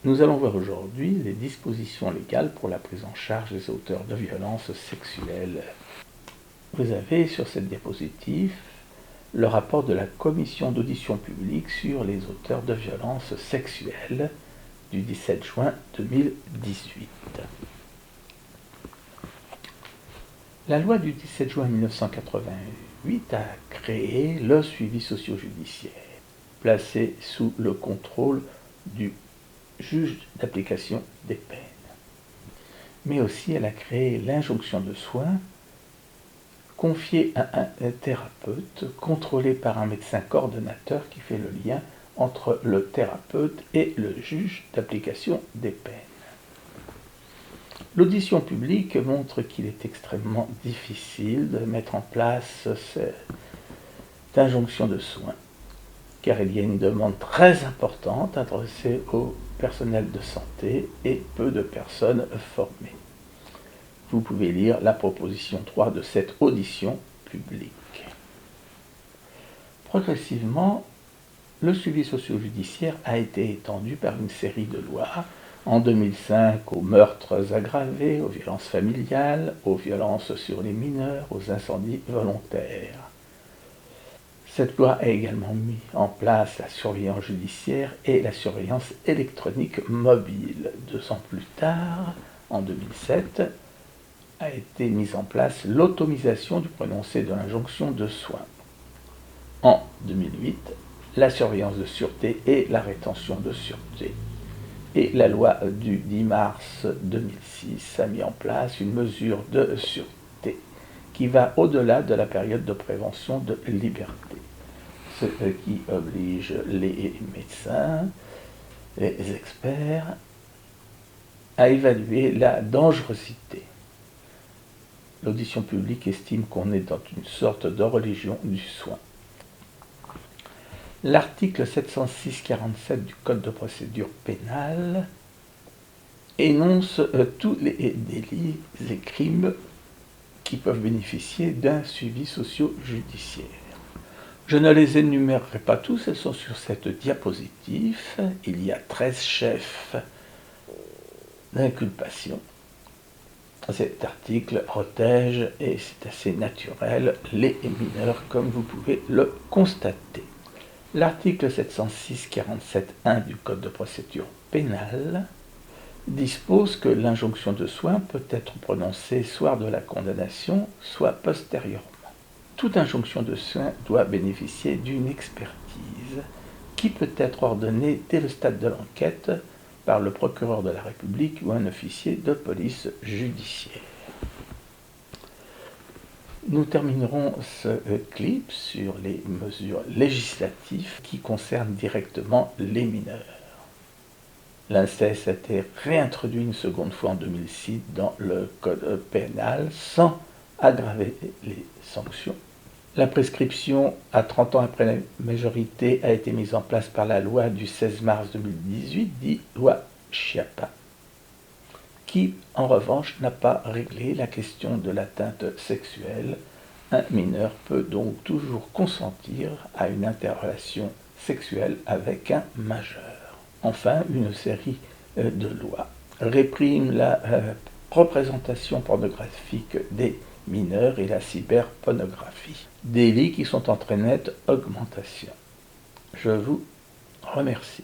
Nous allons voir aujourd'hui les dispositions légales pour la prise en charge des auteurs de violences sexuelles. Vous avez sur cette diapositive le rapport de la commission d'audition publique sur les auteurs de violences sexuelles du 17 juin 2018. La loi du 17 juin 1988 a créé le suivi socio-judiciaire, placé sous le contrôle du juge d'application des peines. Mais aussi elle a créé l'injonction de soins, confiée à un thérapeute, contrôlé par un médecin coordonnateur qui fait le lien entre le thérapeute et le juge d'application des peines. L'audition publique montre qu'il est extrêmement difficile de mettre en place cette injonction de soins, car il y a une demande très importante adressée au personnel de santé et peu de personnes formées. Vous pouvez lire la proposition 3 de cette audition publique. Progressivement, le suivi socio-judiciaire a été étendu par une série de lois. En 2005, aux meurtres aggravés, aux violences familiales, aux violences sur les mineurs, aux incendies volontaires. Cette loi a également mis en place la surveillance judiciaire et la surveillance électronique mobile. 2 ans plus tard, en 2007, a été mise en place l'automisation du prononcé de l'injonction de soins. En 2008, la surveillance de sûreté et la rétention de sûreté. Et la loi du 10 mars 2006 a mis en place une mesure de sûreté qui va au-delà de la période de prévention de liberté, ce qui oblige les médecins, les experts, à évaluer la dangerosité. L'audition publique estime qu'on est dans une sorte de religion du soin. L'article 706-47 du Code de procédure pénale énonce tous les délits et crimes qui peuvent bénéficier d'un suivi socio-judiciaire. Je ne les énumérerai pas tous, elles sont sur cette diapositive. Il y a 13 chefs d'inculpation. Cet article protège, et c'est assez naturel, les mineurs, comme vous pouvez le constater. L'article 706-47-1 du Code de procédure pénale dispose que l'injonction de soins peut être prononcée soit de la condamnation, soit postérieurement. Toute injonction de soins doit bénéficier d'une expertise qui peut être ordonnée dès le stade de l'enquête par le procureur de la République ou un officier de police judiciaire. Nous terminerons ce clip sur les mesures législatives qui concernent directement les mineurs. L'inceste a été réintroduit une seconde fois en 2006 dans le code pénal sans aggraver les sanctions. La prescription à 30 ans après la majorité a été mise en place par la loi du 16 mars 2018, dite loi Schiappa, qui, en revanche, n'a pas réglé la question de l'atteinte sexuelle. Un mineur peut donc toujours consentir à une interrelation sexuelle avec un majeur. Enfin, une série de lois réprime la représentation pornographique des mineurs et la cyberpornographie, délits qui sont en très nette augmentation. Je vous remercie.